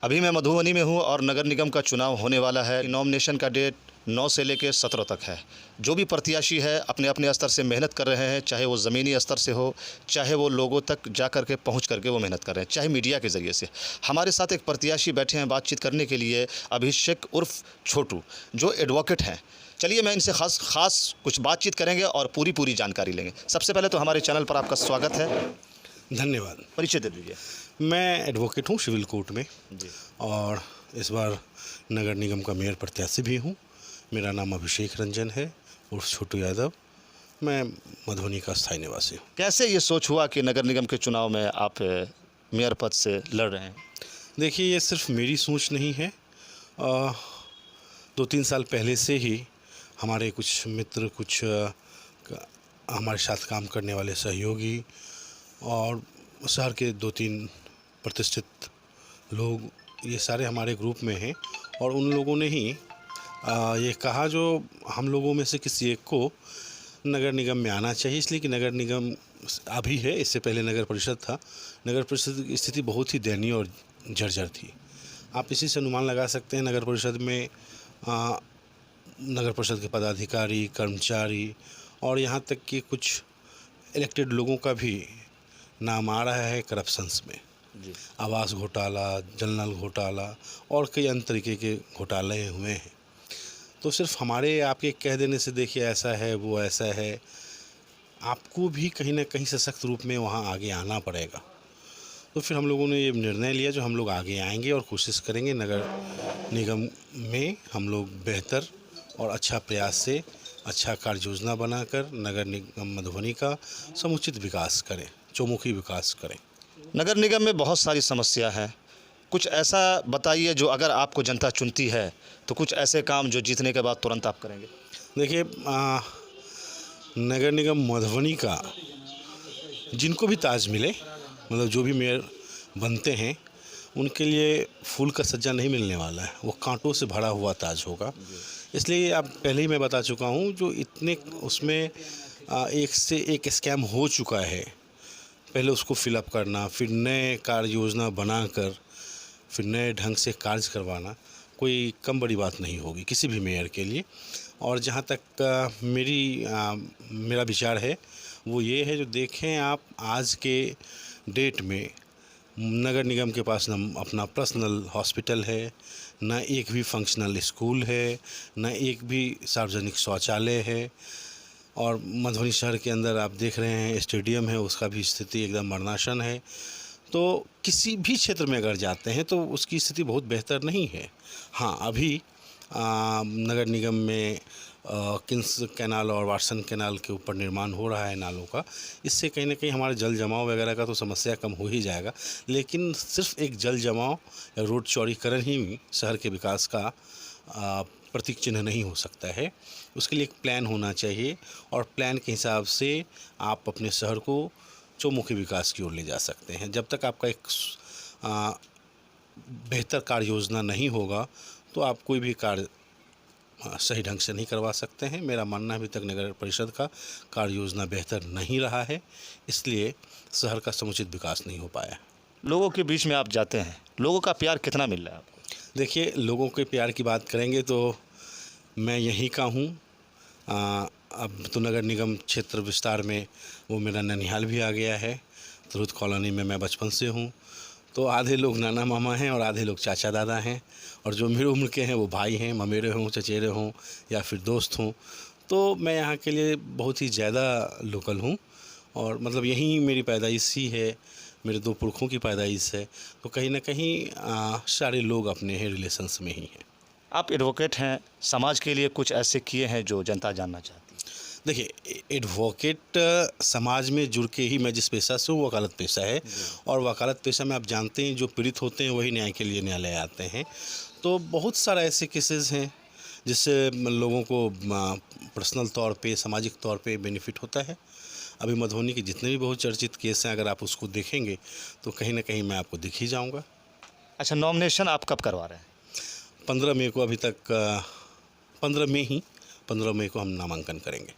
अभी मैं मधुबनी में हूँ और नगर निगम का चुनाव होने वाला है। नॉमिनेशन का डेट 9 से लेकर 17 तक है। जो भी प्रत्याशी है अपने अपने स्तर से मेहनत कर रहे हैं, चाहे वो ज़मीनी स्तर से हो, चाहे वो लोगों तक जा कर के पहुँच करके वो मेहनत कर रहे हैं, चाहे मीडिया के ज़रिए से। हमारे साथ एक प्रत्याशी बैठे हैं बातचीत करने के लिए, अभिषेक उर्फ छोटू, जो एडवोकेट हैं। चलिए मैं इनसे ख़ास कुछ बातचीत करेंगे और पूरी जानकारी लेंगे। सबसे पहले तो हमारे चैनल पर आपका स्वागत है। धन्यवाद। परिचय दे दीजिए। मैं एडवोकेट हूँ सिविल कोर्ट में जी। और इस बार नगर निगम का मेयर प्रत्याशी भी हूँ। मेरा नाम अभिषेक रंजन है उर्फ छोटू यादव। मैं मधुबनी का स्थायी निवासी हूँ। कैसे ये सोच हुआ कि नगर निगम के चुनाव में आप मेयर पद से लड़ रहे हैं? देखिए, ये सिर्फ मेरी सोच नहीं है। 2-3 साल पहले से ही हमारे कुछ मित्र, हमारे साथ काम करने वाले सहयोगी और शहर के 2-3 प्रतिष्ठित लोग, ये सारे हमारे ग्रुप में हैं और उन लोगों ने ही ये कहा, जो हम लोगों में से किसी एक को नगर निगम में आना चाहिए, इसलिए कि नगर निगम अभी है, इससे पहले नगर परिषद था। नगर परिषद की स्थिति बहुत ही दयनीय और जर्जर थी। आप इसी से अनुमान लगा सकते हैं। नगर परिषद में नगर परिषद के पदाधिकारी, कर्मचारी और यहाँ तक कि कुछ इलेक्टेड लोगों का भी नाम आ रहा है करप्शंस में। जी। आवास घोटाला, जल नल घोटाला और कई अन्य तरीके के घोटाले हुए हैं। तो सिर्फ हमारे आपके कह देने से देखिए ऐसा है वो ऐसा है, आपको भी कहीं ना कहीं सशक्त रूप में वहाँ आगे आना पड़ेगा। तो फिर हम लोगों ने ये निर्णय लिया, जो हम लोग आगे आएंगे और कोशिश करेंगे नगर निगम में हम लोग बेहतर और अच्छा प्रयास से अच्छा कार्य योजना बनाकर नगर निगम मधुबनी का समुचित विकास करें, चौमुखी विकास करें। नगर निगम में बहुत सारी समस्या है। कुछ ऐसा बताइए जो अगर आपको जनता चुनती है तो कुछ ऐसे काम जो जीतने के बाद तुरंत आप करेंगे। देखिए, नगर निगम मधुबनी का जिनको भी ताज मिले, मतलब जो भी मेयर बनते हैं, उनके लिए फूल का सज्जा नहीं मिलने वाला है, वो कांटों से भरा हुआ ताज होगा। इसलिए अब पहले ही मैं बता चुका हूँ, जो इतने उसमें एक से एक स्कैम हो चुका है, पहले उसको फिलअप करना, फिर नए कार्य योजना बनाकर फिर नए ढंग से कार्य करवाना कोई कम बड़ी बात नहीं होगी किसी भी मेयर के लिए। और जहाँ तक मेरा विचार है वो ये है, जो देखें आप आज के डेट में नगर निगम के पास न अपना पर्सनल हॉस्पिटल है, न एक भी फंक्शनल स्कूल है, न एक भी सार्वजनिक शौचालय है। और मधुबनी शहर के अंदर आप देख रहे हैं स्टेडियम है, उसका भी स्थिति एकदम मरणासन है। तो किसी भी क्षेत्र में अगर जाते हैं तो उसकी स्थिति बहुत बेहतर नहीं है। हाँ, अभी नगर निगम में किंग्स कैनाल और वाटसन कैनाल के ऊपर निर्माण हो रहा है नालों का। इससे कहीं ना कहीं हमारे जल जमाव वगैरह का तो समस्या कम हो ही जाएगा, लेकिन सिर्फ एक जल जमाव या रोड चौड़ीकरण ही शहर के विकास का प्रतीक चिन्ह नहीं हो सकता है। उसके लिए एक प्लान होना चाहिए और प्लान के हिसाब से आप अपने शहर को चौमुखी विकास की ओर ले जा सकते हैं। जब तक आपका एक बेहतर कार्य योजना नहीं होगा तो आप कोई भी कार्य सही ढंग से नहीं करवा सकते हैं। मेरा मानना है अभी तक नगर परिषद का कार्य योजना बेहतर नहीं रहा है, इसलिए शहर का समुचित विकास नहीं हो पाया। लोगों के बीच में आप जाते हैं, लोगों का प्यार कितना मिल रहा है आपको? देखिए, लोगों के प्यार की बात करेंगे तो मैं यहीं का हूँ। अब तो नगर निगम क्षेत्र विस्तार में वो मेरा ननिहाल भी आ गया है। तुरुत कॉलोनी में मैं बचपन से हूँ, तो आधे लोग नाना मामा हैं और आधे लोग चाचा दादा हैं, और जो मेरी उम्र के हैं वो भाई हैं, ममेरे हों, चचेरे हों या फिर दोस्त हों। तो मैं यहाँ के लिए बहुत ही ज़्यादा लोकल हूँ और मतलब यहीं मेरी पैदाइश ही है, मेरे 2 पुरखों की पैदाइश है। तो कहीं ना कहीं सारे लोग अपने हैं रिलेशंस में ही हैं। आप एडवोकेट हैं, समाज के लिए कुछ ऐसे किए हैं जो जनता जानना चाहती है? देखिए, एडवोकेट समाज में जुड़ के ही, मैं जिस पेशा से हूँ वकालत पेशा है, और वकालत पेशा में आप जानते हैं जो पीड़ित होते हैं वही न्याय के लिए न्यायालय आते हैं। तो बहुत सारा ऐसे केसेस हैं जिससे लोगों को पर्सनल तौर पे, सामाजिक तौर पे बेनिफिट होता है। अभी मधुबनी के जितने भी बहुत चर्चित केस हैं, अगर आप उसको देखेंगे तो कहीं ना कहीं मैं आपको दिख ही जाऊँगा। अच्छा, नॉमिनेशन आप कब करवा रहे हैं? 15 मई को, अभी तक 15 मई को हम नामांकन करेंगे।